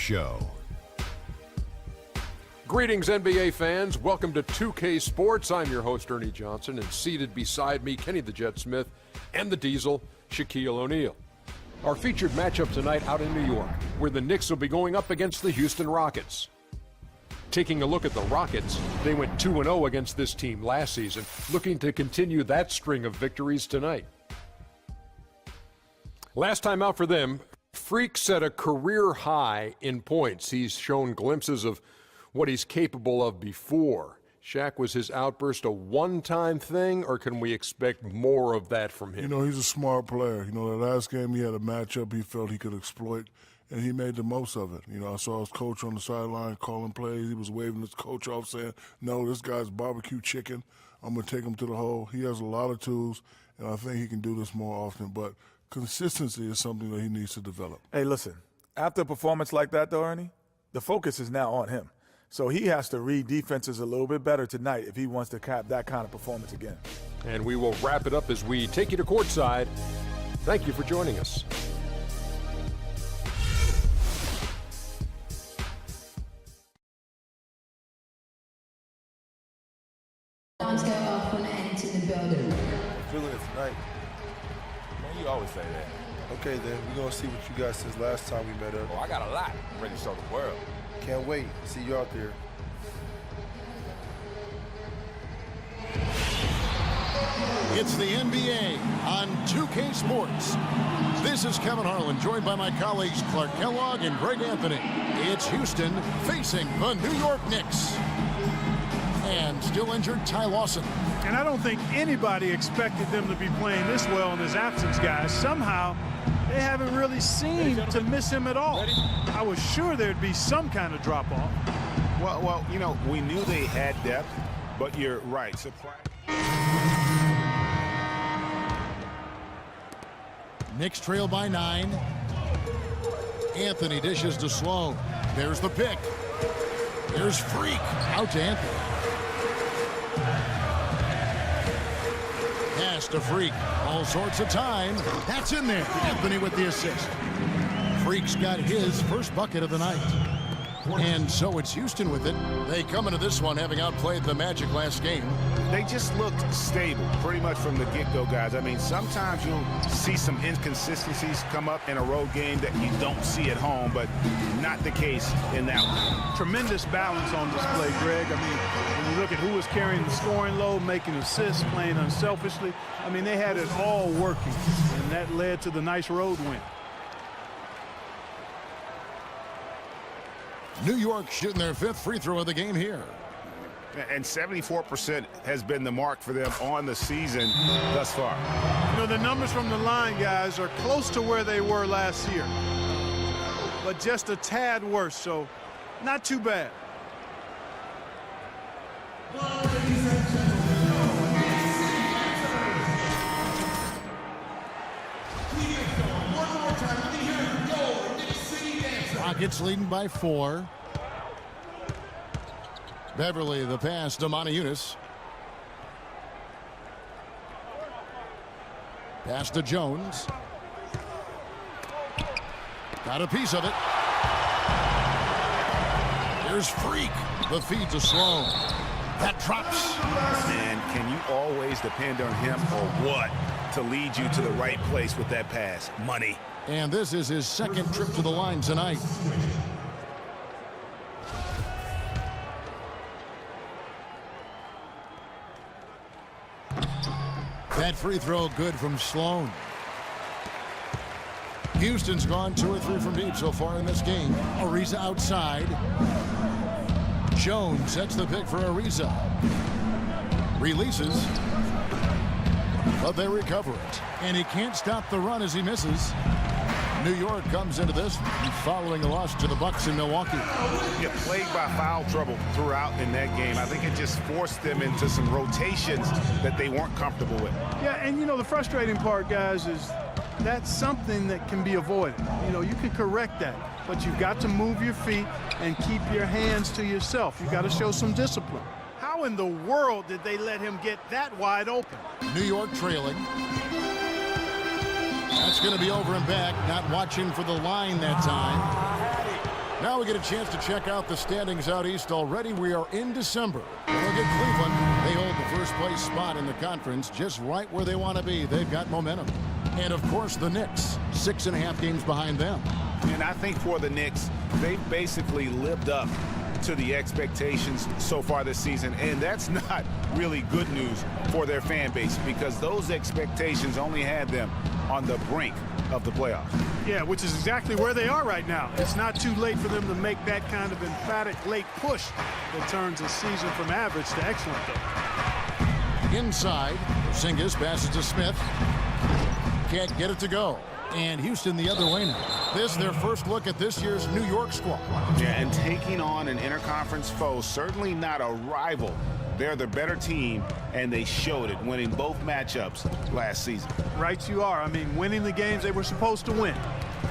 Show. Greetings, NBA fans. Welcome to 2K Sports. I'm your host, Ernie Johnson, and seated beside me, Kenny the Jet Smith, and the Diesel, Shaquille O'Neal. Our featured matchup tonight out in New York, where the Knicks will be going up against the Houston Rockets. Taking a look at the Rockets, they went 2-0 against this team last season, looking to continue that string of victories tonight. Last time out for them, Freak set a career high in points. He's shown glimpses of what he's capable of before. Shaq, was his outburst a one-time thing, or can we expect more of that from him? You know, he's a smart player. You know, the last game he had a matchup he felt he could exploit, and he made the most of it. You know, I saw his coach on the sideline calling plays. He was waving his coach off saying, no, this guy's barbecue chicken. I'm going to take him to the hole. He has a lot of tools, and I think he can do this more often. But consistency is something that he needs to develop. Hey, listen, after a performance like that, though, Ernie, the focus is now on him. So he has to read defenses a little bit better tonight if he wants to cap that kind of performance again. And we will wrap it up as we take you to courtside. Thank you for joining us. Alarms go off when I enter the building. Feeling it tonight. Man, you always say that. Okay, then we're gonna see what you got since last time we met up. Oh, I got a lot. I'm ready to show the world. Can't wait. See you out there. It's the NBA on 2K Sports. This is Kevin Harlan, joined by my colleagues Clark Kellogg and Greg Anthony. It's Houston facing the New York Knicks. And still injured Ty Lawson. And I don't think anybody expected them to be playing this well in his absence, guys. Somehow, they haven't really seemed to miss him at all. I was sure there'd be some kind of drop-off. Well, you know, we knew they had depth, but you're right. Knicks trail by 9. Anthony dishes to Sloan. There's the pick. There's Freak. Out to Anthony. Pass to Freak. All sorts of time. That's in there. Anthony with the assist. Freak's got his first bucket of the night. And so it's Houston with it. They come into this one having outplayed the Magic last game. They just looked stable pretty much from the get-go, guys. I mean, sometimes you'll see some inconsistencies come up in a road game that you don't see at home, but not the case in that one. Tremendous balance on display, Greg. I mean, when you look at who was carrying the scoring load, making assists, playing unselfishly, I mean, they had it all working, and that led to the nice road win. New York shooting their 5th free throw of the game here. And 74% has been the mark for them on the season thus far. You know, the numbers from the line, guys, are close to where they were last year, but just a tad worse, so not too bad. Rockets leading by 4. Beverly the pass to Montejunas. Pass to Jones. Got a piece of it. Here's Freak. The feed to Sloan. That drops. And can you always depend on him or what to lead you to the right place with that pass? Money. And this is his 2nd trip to the line tonight. That free throw good from Sloan. Houston's gone 2 or 3 from deep so far in this game. Ariza outside. Jones sets the pick for Ariza. Releases. But they recover it. And he can't stop the run as he misses. New York comes into this following a loss to the Bucks in Milwaukee. Get plagued by foul trouble throughout in that game. I think it just forced them into some rotations that they weren't comfortable with. Yeah, and you know, the frustrating part, guys, is that's something that can be avoided. You know, you can correct that, but you've got to move your feet and keep your hands to yourself. You've got to show some discipline. How in the world did they let him get that wide open? New York trailing. That's going to be over and back. Not watching for the line that time. Now we get a chance to check out the standings out east already. We are in December. Look at Cleveland. They hold the first place spot in the conference just right where they want to be. They've got momentum. And, of course, the Knicks, 6.5 games behind them. And I think for the Knicks, they've basically lived up to the expectations so far this season, and that's not really good news for their fan base because those expectations only had them on the brink of the playoffs. Yeah, which is exactly where they are right now. It's not too late for them to make that kind of emphatic late push that turns a season from average to excellent, though. Inside, Porzingis passes to Smith. Can't get it to go. And Housten the other way now. This their first look at this year's New York squad. Yeah, and taking on an interconference foe, certainly not a rival. They're the better team, and they showed it, winning both matchups last season. Right you are. I mean, winning the games they were supposed to win.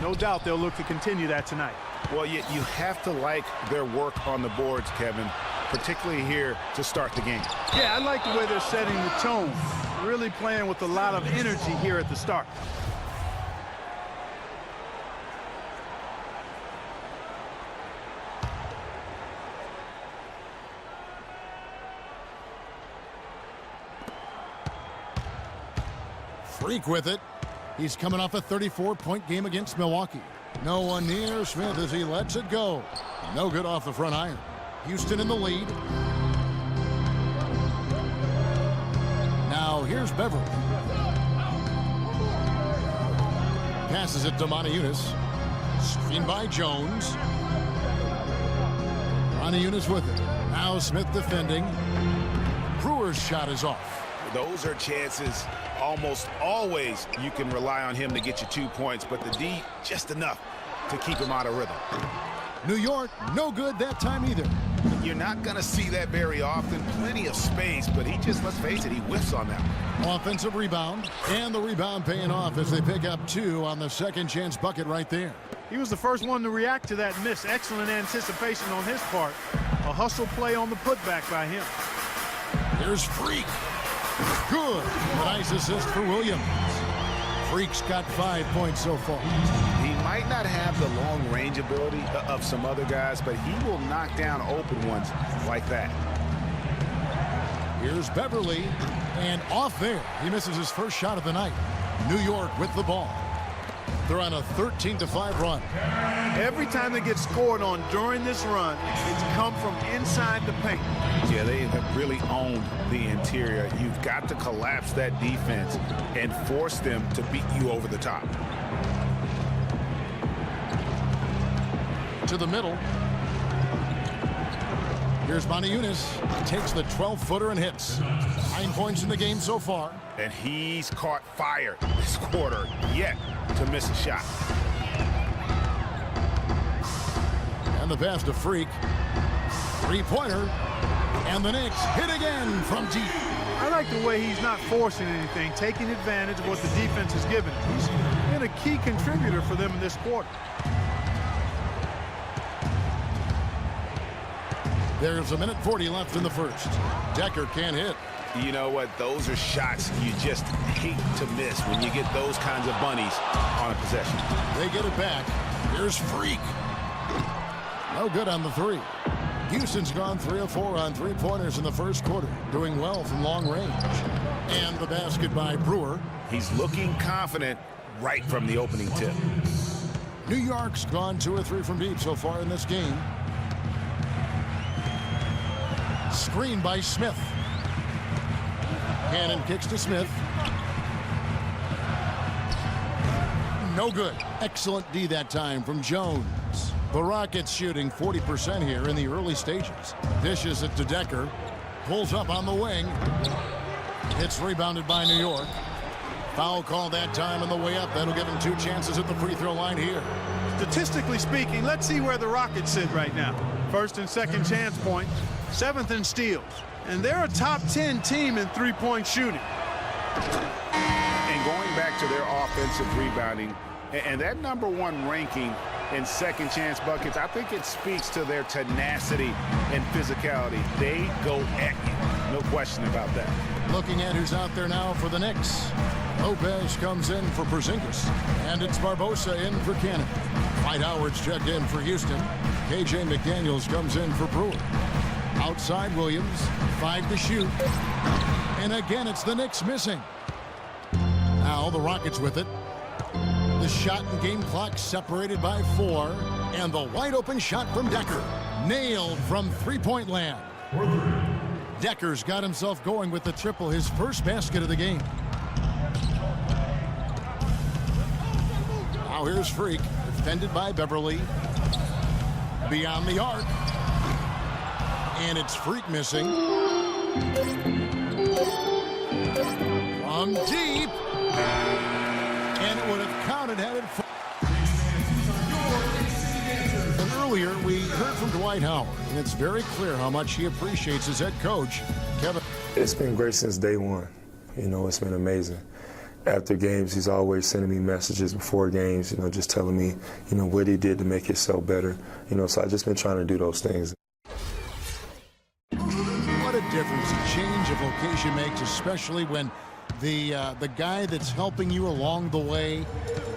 No doubt they'll look to continue that tonight. Well, you have to like their work on the boards, Kevin, particularly here to start the game. Yeah, I like the way they're setting the tone. Really playing with a lot of energy here at the start. Freak with it. He's coming off a 34-point game against Milwaukee. No one near Smith as he lets it go. No good off the front iron. Housten in the lead. Now here's Beverly. Passes it to Montejunas. Screen by Jones. Montejunas with it. Now Smith defending. Brewer's shot is off. Those are chances almost always you can rely on him to get you 2 points, but the D just enough to keep him out of rhythm. New York, no good that time either. You're not going to see that very often. Plenty of space, but he just, let's face it, he whiffs on that. Offensive rebound, and the rebound paying off as they pick up 2 on the second chance bucket right there. He was the first one to react to that miss. Excellent anticipation on his part. A hustle play on the putback by him. Here's Freak. Good. A nice assist for Williams. Freak's got 5 points so far. He might not have the long range ability of some other guys, but he will knock down open ones like that. Here's Beverly, and off there. He misses his first shot of the night. New York with the ball. They're on a 13-5 run. Every time they get scored on during this run, it's come from inside the paint. Yeah, they have really owned the interior. You've got to collapse that defense and force them to beat you over the top. To the middle. Here's Montejunas. Takes the 12-footer and hits. 9 points in the game so far. And he's caught fire this quarter, yet to miss a shot. And the pass to Freak. Three-pointer. And the Knicks hit again from deep. I like the way he's not forcing anything, taking advantage of what the defense has given him. He's been a key contributor for them in this quarter. There's 1:40 left in the first. Decker can't hit. You know what? Those are shots you just hate to miss when you get those kinds of bunnies on a possession. They get it back. Here's Freak. No good on the three. Houston's gone 3 of 4 on three-pointers in the first quarter, doing well from long range. And the basket by Brewer. He's looking confident right from the opening tip. New York's gone 2 of 3 from deep so far in this game. Screen by Smith. Cannon kicks to Smith. No good. Excellent D that time from Jones. The Rockets shooting 40% here in the early stages. Dishes it to Decker. Pulls up on the wing. It's rebounded by New York. Foul call that time on the way up. That'll give him 2 chances at the free throw line here. Statistically speaking, let's see where the Rockets sit right now. First and second chance point. 7th in steals. And they're a top 10 team in three-point shooting. And going back to their offensive rebounding, and that #1 ranking in second chance buckets, I think it speaks to their tenacity and physicality. They go at you. No question about that. Looking at who's out there now for the Knicks. Lopez comes in for Porzingis. And it's Barbosa in for Cannon. Dwight Howard's checked in for Houston. KJ McDaniels comes in for Brewer. Outside Williams, 5 to shoot. And again, it's the Knicks missing. Now the Rockets with it. The shot and game clock separated by 4. And the wide open shot from Decker. Nailed from three-point land. Decker's got himself going with the triple, his first basket of the game. Now here's Freak, defended by Beverly. Beyond the arc. And it's Freak missing. From deep. And it would have counted had it. And earlier we heard from Dwight Howard, and it's very clear how much he appreciates his head coach, Kevin. It's been great since day one. You know, it's been amazing. After games, he's always sending me messages before games, you know, just telling me, you know, what he did to make himself better. You know, so I've just been trying to do those things. What a difference a change of location makes, especially when the guy that's helping you along the way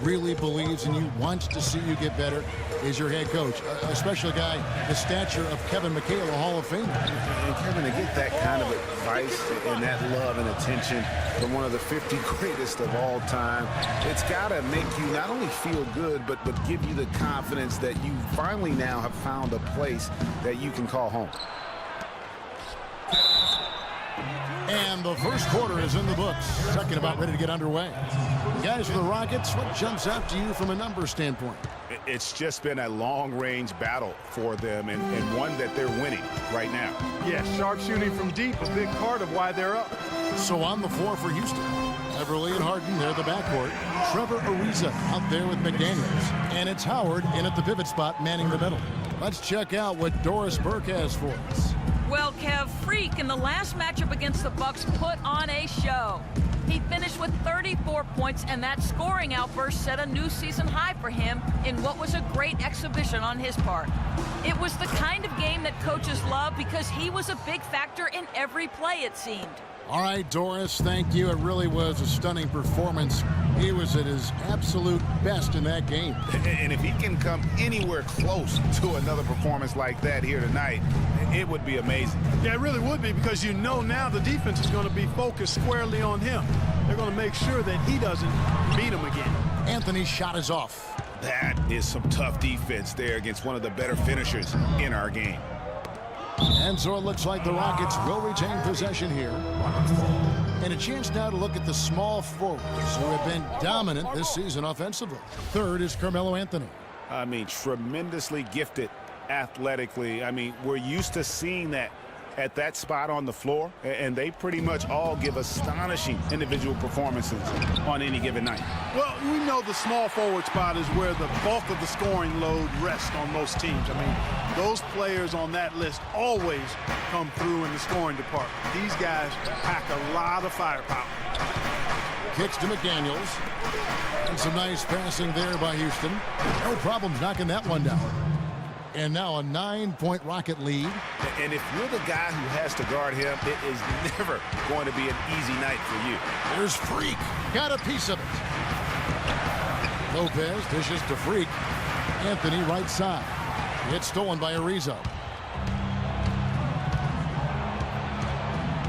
really believes in you, wants to see you get better, is your head coach, especially a guy the stature of Kevin McHale, a Hall of Famer. And Kevin, to get that kind of advice and that love and attention from one of the 50 greatest of all time, it's got to make you not only feel good, but give you the confidence that you finally now have found a place that you can call home. And the first quarter is in the books. Second about ready to get underway. Guys for the Rockets, what jumps out to you from a number standpoint? It's just been a long-range battle for them and one that they're winning right now. Yeah, sharp shooting from deep, a big part of why they're up. So on the floor for Houston, Beverly and Harden, they're the backcourt. Trevor Ariza out there with McDaniels. And it's Howard in at the pivot spot, manning the middle. Let's check out what Doris Burke has for us. Well, Kev, Freak in the last matchup against the Bucks put on a show. He finished with 34 points, and that scoring outburst set a new season high for him in what was a great exhibition on his part. It was the kind of game that coaches love because he was a big factor in every play, it seemed. All right, Doris, thank you. It really was a stunning performance. He was at his absolute best in that game. And if he can come anywhere close to another performance like that here tonight, it would be amazing. Yeah, it really would be, because you know now the defense is going to be focused squarely on him. They're going to make sure that he doesn't beat him again. Anthony's shot is off. That is some tough defense there against one of the better finishers in our game. And so it looks like the Rockets will retain possession here. And a chance now to look at the small forwards who have been dominant this season offensively. Third is Carmelo Anthony. I mean, tremendously gifted athletically. I mean, we're used to seeing that at that spot on the floor, and they pretty much all give astonishing individual performances on any given night. Well, we know the small forward spot is where the bulk of the scoring load rests on most teams. I mean, those players on that list always come through in the scoring department. These guys pack a lot of firepower. Kicks to McDaniels. And some nice passing there by Houston. No problems knocking that one down. And now a 9-point Rocket lead. And if you're the guy who has to guard him, it is never going to be an easy night for you. There's Freak. Got a piece of it. Lopez dishes to Freak. Anthony right side. It's stolen by Ariza.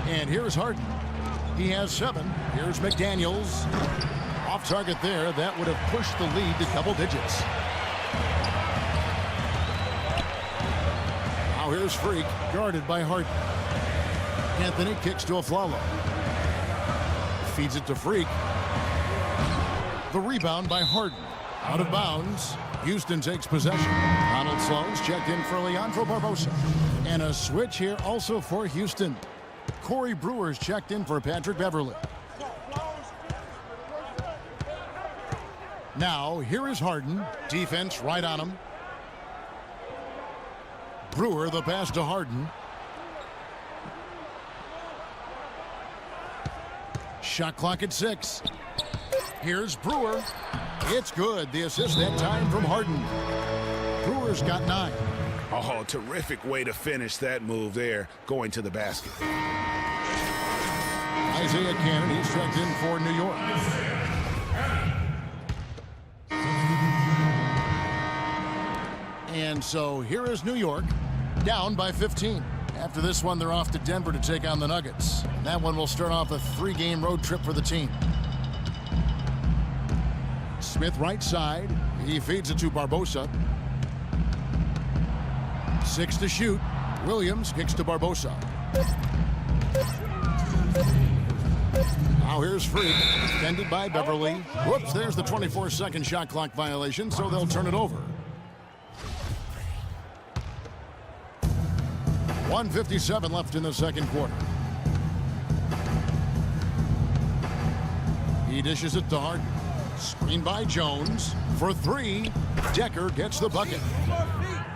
And here's Harden. He has 7. Here's McDaniels. Off target there. That would have pushed the lead to double digits. Now here's Freak, guarded by Harden. Anthony kicks to Aflalo. Feeds it to Freak. The rebound by Harden. Out of bounds. Houston takes possession. Donald Sloan's checked in for Leandro Barbosa. And a switch here also for Houston. Corey Brewer's checked in for Patrick Beverly. Now, here is Harden. Defense right on him. Brewer the pass to Harden. Shot clock at 6. Here's Brewer. It's good. The assist that time from Harden. Brewer's got 9. Oh, terrific way to finish that move there, going to the basket. Isaiah Cannon, he's checked in for New York. And so here is New York, down by 15. After this one, they're off to Denver to take on the Nuggets. That one will start off a 3-game road trip for the team. Smith right side. He feeds it to Barbosa. 6 to shoot. Williams kicks to Barbosa. Now here's Freak, defended by Beverly. Whoops, there's the 24-second shot clock violation, so they'll turn it over. 1:57 left in the second quarter. He dishes it to Harden. Screen by Jones for 3. Decker gets the bucket.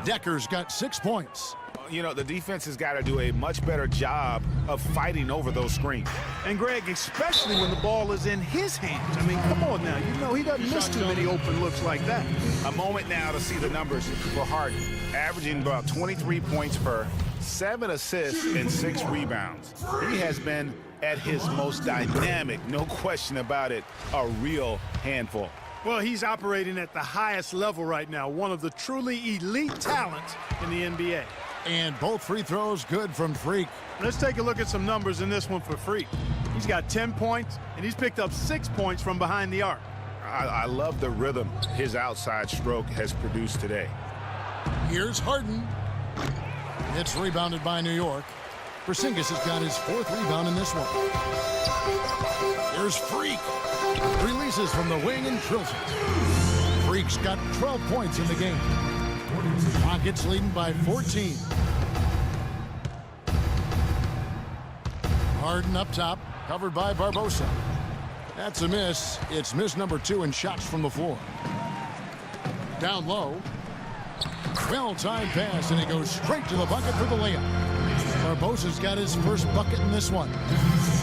Decker's got 6 points. You know, the defense has got to do a much better job of fighting over those screens. And Greg, especially when the ball is in his hands. I mean, come on now. You know he doesn't miss too many open looks like that. A moment now to see the numbers for Harden. Averaging about 23 points per 7 assists and 6 rebounds. He has been at his most dynamic, no question about it, a real handful. Well, he's operating at the highest level right now, one of the truly elite talents in the NBA. And both free throws good from Freak. Let's take a look at some numbers in this one for Freak. He's got 10 points, and he's picked up 6 points from behind the arc. I love the rhythm his outside stroke has produced today. Here's Harden. It's rebounded by New York. Porzingis has got his 4th rebound in this one. Here's Freak. Releases from the wing and drills it. Freak's got 12 points in the game. Rockets leading by 14. Harden up top, covered by Barbosa. That's a miss. It's miss number 2 in shots from the floor. Down low. Well-timed pass, and he goes straight to the bucket for the layup. Barbosa's got his first bucket in this one.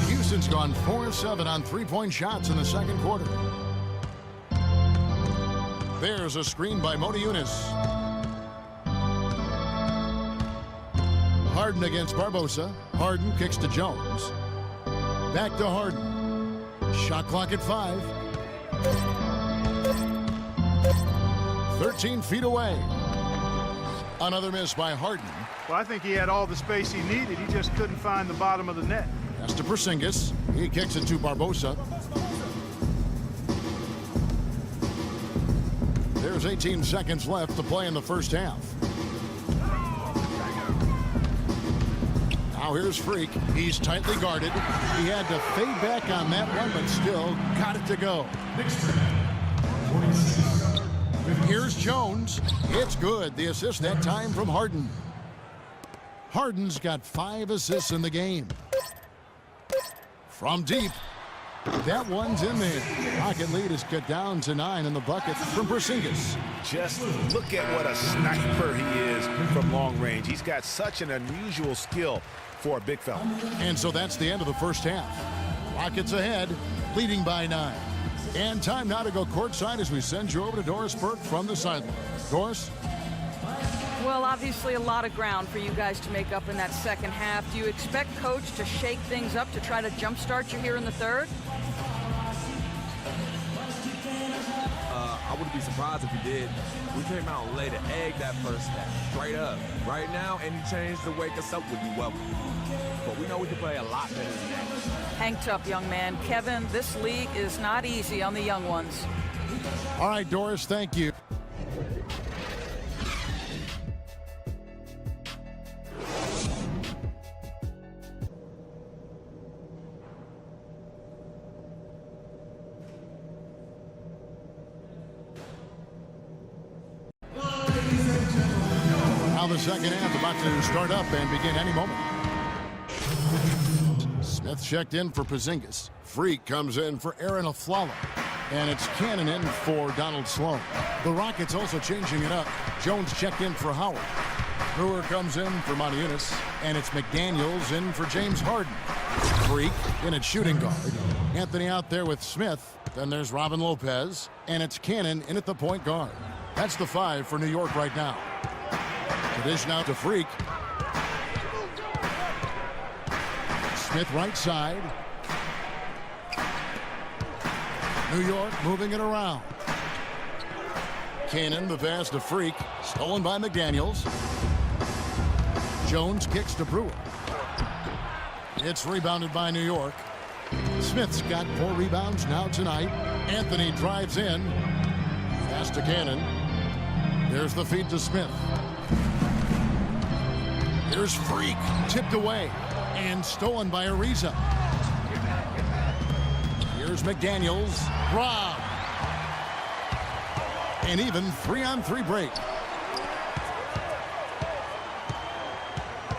Houston's gone 4-7 on 3-point shots in the second quarter. There's a screen by Motiejunas. Harden against Barbosa. Harden kicks to Jones. Back to Harden. Shot clock at 5. 13 feet away. Another miss by Harden. Well, I think he had all the space he needed. He just couldn't find the bottom of the net. That's to Porzingis. He kicks it to Barbosa. There's 18 seconds left to play in the first half. Now here's Freak. He's tightly guarded. He had to fade back on that one, but still got it to go. Here's Jones. It's good. The assist that time from Harden. Harden's got 5 assists in the game. From deep. That one's in there. Rocket lead is cut down to 9 in the bucket from Porzingis. Just look at what a sniper he is from long range. He's got such an unusual skill for a big fella. And so that's the end of the first half. Rockets ahead, leading by 9. And time now to go courtside as we send you over to Doris Burke from the sideline. Doris? Well, obviously a lot of ground for you guys to make up in that second half. Do you expect Coach to shake things up to try to jumpstart you here in the third? I wouldn't be surprised if he did. We came out and laid an egg that first half, straight up. Right now, any change to wake us up would be welcome. But we know we can play a lot better than that. Hang tough, young man. Kevin, this league is not easy on the young ones. All right, Doris, thank you. Now the second half about to start up and begin any moment. Smith checked in for Porzingis. Freak comes in for Aaron Aflalo. And it's Cannon in for Donald Sloan. The Rockets also changing it up. Jones checked in for Howard. Brewer comes in for Motiejunas. And it's McDaniels in for James Harden. Freak in at shooting guard. Anthony out there with Smith. Then there's Robin Lopez. And it's Cannon in at the point guard. That's the 5 for New York right now. The dish now to Freak. Smith right side. New York moving it around. Cannon the pass to Freak. Stolen by McDaniels. Jones kicks to Brewer. It's rebounded by New York. Smith's got 4 rebounds now tonight. Anthony drives in. Pass to Cannon. There's the feed to Smith. Here's Freak, tipped away and stolen by Ariza. Here's McDaniels, Rob. An even 3-on-3 break.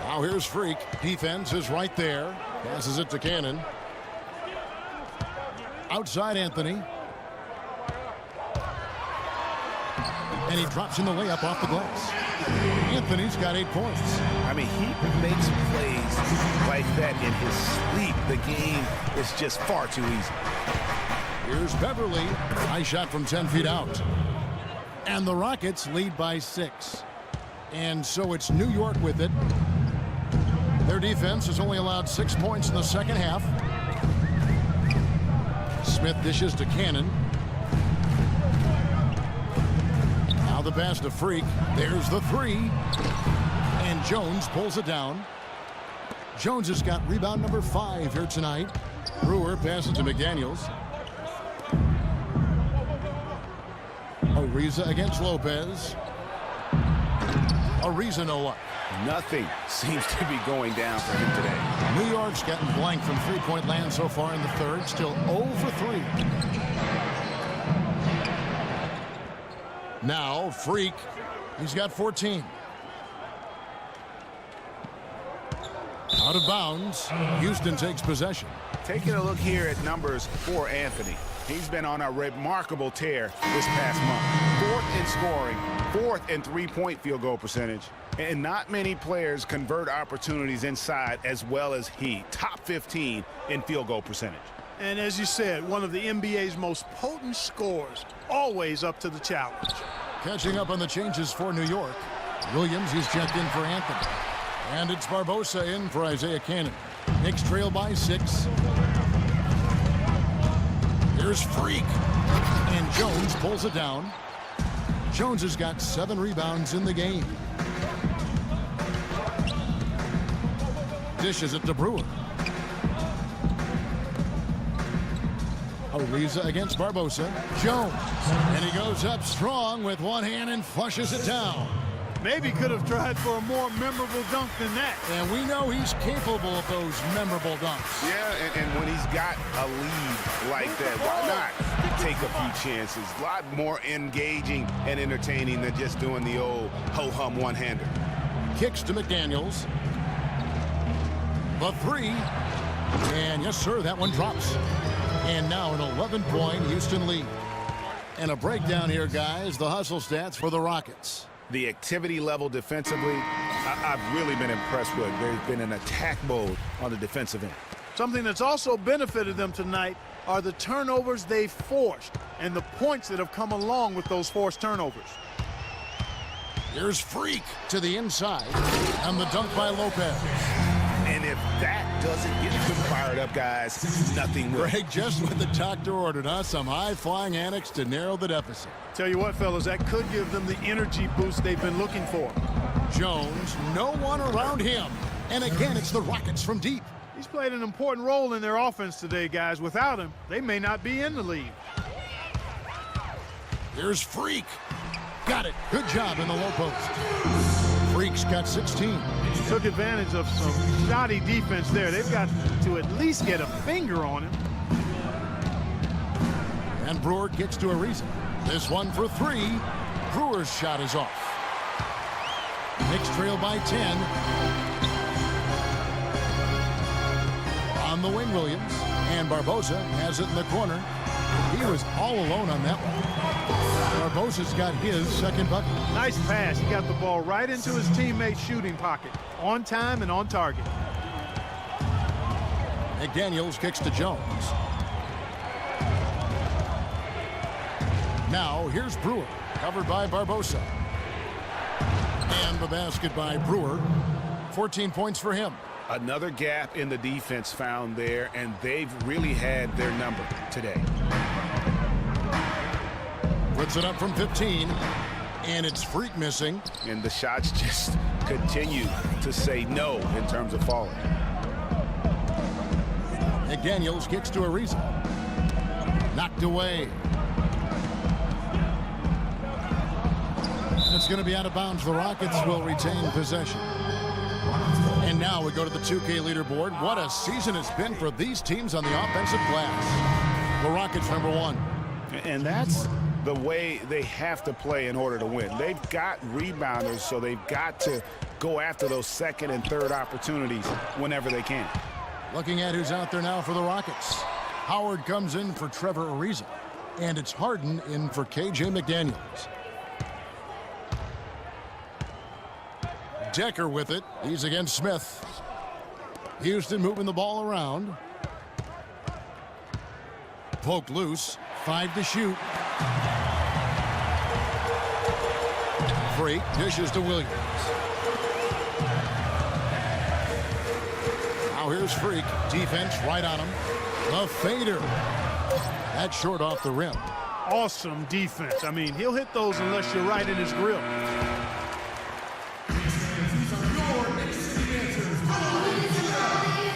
Now here's Freak. Defense is right there. Passes it to Cannon. Outside Anthony. And he drops in the layup off the glass. Anthony's got 8 points. I mean, he makes plays like that in his sleep. The game is just far too easy. Here's Beverly. High shot from 10 feet out. And the Rockets lead by 6. And so it's New York with it. Their defense has only allowed 6 points in the second half. Smith dishes to Cannon. Now the pass to Freak. There's the 3. And Jones pulls it down. Jones has got rebound number 5 here tonight. Brewer passes to McDaniels. Ariza against Lopez. Ariza no luck. Nothing seems to be going down for him today. New York's gotten blank from three-point land so far in the third. Still 0 for 3. Now Freak. He's got 14. Out of bounds. Houston takes possession. Taking a look here at numbers for Anthony. He's been on a remarkable tear this past month. 4th in scoring, 4th in three-point field goal percentage. And not many players convert opportunities inside as well as he. Top 15 in field goal percentage. And as you said, one of the NBA's most potent scorers, always up to the challenge. Catching up on the changes for New York. Williams is checked in for Anthony. And it's Barbosa in for Isaiah Cannon. Knicks trail by 6. Here's Freak. And Jones pulls it down. Jones has got 7 rebounds in the game. Dishes it to Brewer. Ariza against Barbosa. Jones. And he goes up strong with one hand and flushes it down. Maybe could have tried for a more memorable dunk than that. And we know he's capable of those memorable dunks. Yeah, and when he's got a lead like that, why not take a few chances? A lot more engaging and entertaining than just doing the old ho-hum one-hander. Kicks to McDaniels. The 3. And yes, sir, that one drops. And now an 11-point Houston lead. And a breakdown here, guys. The hustle stats for the Rockets. The activity level defensively, I've really been impressed with. There's been an attack mode on the defensive end. Something that's also benefited them tonight are the turnovers they've forced and the points that have come along with those forced turnovers. Here's Freak to the inside. And the dunk by Lopez. And if that doesn't get them fired up, guys, nothing will. Greg, just what the doctor ordered, huh? Some high-flying annex to narrow the deficit. Tell you what, fellas, that could give them the energy boost they've been looking for. Jones, no one around him. And again, it's the Rockets from deep. He's played an important role in their offense today, guys. Without him, they may not be in the lead. Here's Freak. Got it. Good job in the low post. Freak's got 16. Took advantage of some shoddy defense there. They've got to at least get a finger on him. And Brewer kicks to Ariza. This one for 3. Brewer's shot is off. Knicks trail by 10. On the wing, Williams. And Barbosa has it in the corner. He was all alone on that one. Barbosa's got his second bucket. Nice pass. He got the ball right into his teammate's shooting pocket. On time and on target. McDaniels kicks to Jones. Now here's Brewer, covered by Barbosa. And the basket by Brewer. 14 points for him. Another gap in the defense found there, and they've really had their number today. Puts it up from 15. And it's Freak missing. And the shots just continue to say no in terms of falling. McDaniels kicks to Ariza. Knocked away. It's going to be out of bounds. The Rockets will retain possession. And now we go to the 2K leaderboard. What a season it's been for these teams on the offensive glass. The Rockets #1. And that's the way they have to play in order to win. They've got rebounders, so they've got to go after those second and third opportunities whenever they can. Looking at who's out there now for the Rockets. Howard comes in for Trevor Ariza. And it's Harden in for KJ McDaniels. Decker with it. He's against Smith. Housten moving the ball around. Poked loose. 5 to shoot. Freak dishes to Williams. Now here's Freak. Defense right on him. The fader. That's short off the rim. Awesome defense. I mean, he'll hit those unless you're right in his grill.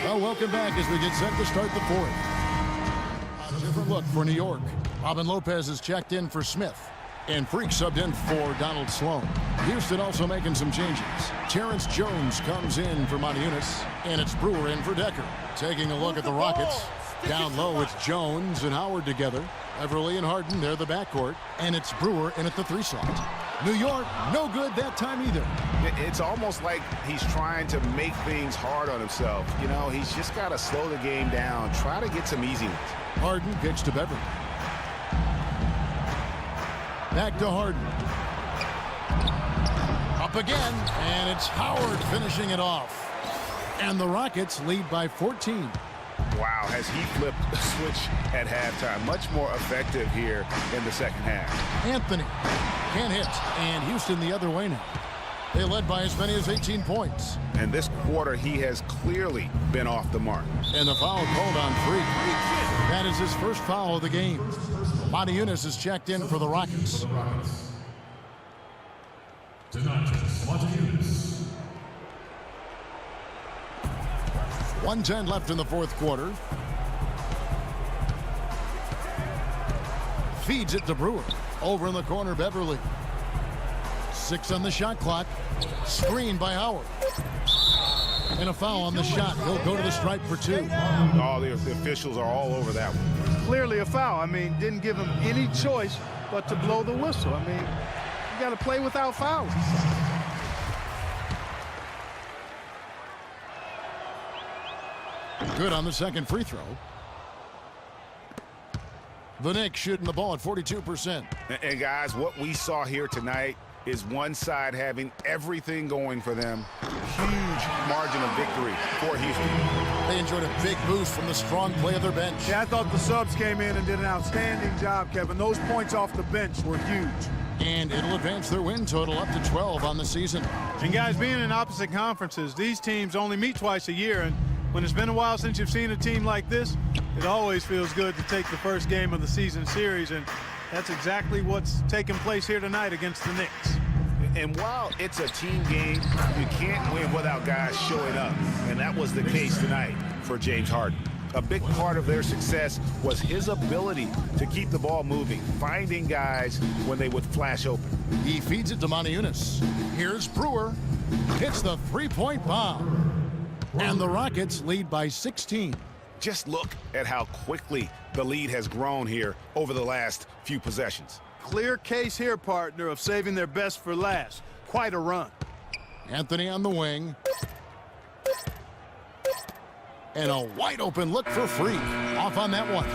Well, welcome back as we get set to start the fourth. A different look for New York. Robin Lopez is checked in for Smith. And Freak subbed in for Donald Sloan. Housten also making some changes. Terrence Jones comes in for Moniunas. And it's Brewer in for Decker. Taking a look at the Rockets. Down low, it's Jones and Howard together. Everly and Harden, they're the backcourt. And it's Brewer in at the 3 slot. New York, no good that time either. It's almost like he's trying to make things hard on himself. You know, he's just got to slow the game down, try to get some easy ones. Harden kicks to Beverly. Back to Harden. Up again, and it's Howard finishing it off. And the Rockets lead by 14. Wow, has he flipped the switch at halftime? Much more effective here in the second half. Anthony can't hit, and Housten the other way now. They led by as many as 18 points. And this quarter, he has clearly been off the mark. And the foul called on Freak. That is his first foul of the game. Moniunas is checked in for the Rockets. 1:10 left in the fourth quarter. Feeds it to Brewer. Over in the corner, Beverly. 6 on the shot clock. Screen by Howard. And a foul on the shot. He'll go to the stripe for 2. Oh, the officials are all over that one. Clearly a foul. I mean, didn't give him any choice but to blow the whistle. I mean, you got to play without fouls. Good on the second free throw. The Knicks shooting the ball at 42%. And guys, what we saw here tonight is one side having everything going for them. Huge margin of victory for Houston. They enjoyed a big boost from the strong play of their bench. Yeah, I thought the subs came in and did an outstanding job, Kevin. Those points off the bench were huge. And it'll advance their win total up to 12 on the season. And guys, being in opposite conferences, these teams only meet twice a year, and when it's been a while since you've seen a team like this, it always feels good to take the first game of the season series, and that's exactly what's taking place here tonight against the Knicks. And while it's a team game, you can't win without guys showing up, and that was the case tonight for James Harden. A big part of their success was his ability to keep the ball moving, finding guys when they would flash open. He feeds it to Moniunas. Here's Brewer. Hits the three-point bomb. And the Rockets lead by 16. Just look at how quickly the lead has grown here over the last few possessions. Clear case here, partner, of saving their best for last. Quite a run. Anthony on the wing. And a wide open look for Freak. Off on that one.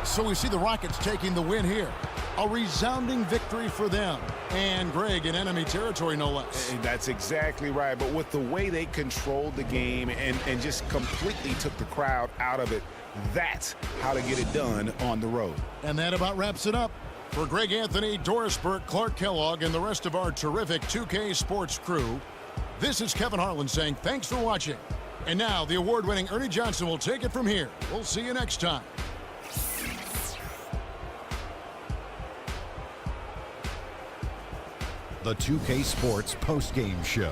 So we see the Rockets taking the win here. A resounding victory for them. And Greg in enemy territory, no less. That's exactly right. But with the way they controlled the game and just completely took the crowd out of it, that's how to get it done on the road. And that about wraps it up. For Greg Anthony, Doris Burke, Clark Kellogg, and the rest of our terrific 2K Sports crew, this is Kevin Harlan saying thanks for watching. And now the award-winning Ernie Johnson will take it from here. We'll see you next time. the 2K Sports postgame show.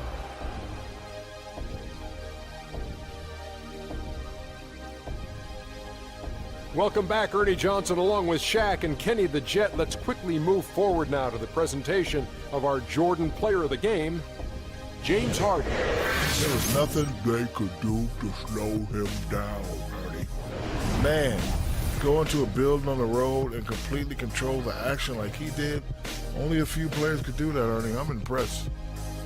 Welcome back, Ernie Johnson along with Shaq and Kenny the Jet. Let's quickly move forward now to the presentation of our Jordan Player of the Game, James Harden. There was nothing they could do to slow him down, Ernie. Man, go into a building on the road and completely control the action like he did, only a few players could do that, Ernie. I'm impressed.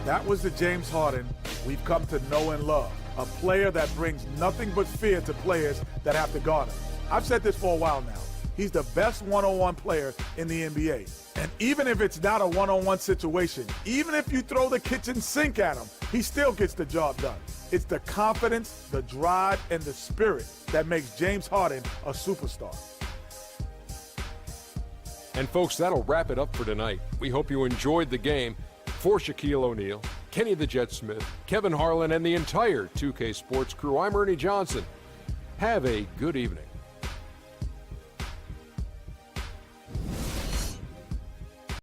That was the James Harden we've come to know and love, a player that brings nothing but fear to players that have to guard him. I've said this for a while now. He's the best one-on-one player in the NBA. And even if it's not a one-on-one situation, even if you throw the kitchen sink at him, he still gets the job done. It's the confidence, the drive, and the spirit that makes James Harden a superstar. And folks, that'll wrap it up for tonight. We hope you enjoyed the game. For Shaquille O'Neal, Kenny the Jet Smith, Kevin Harlan, and the entire 2K Sports crew, I'm Ernie Johnson. Have a good evening.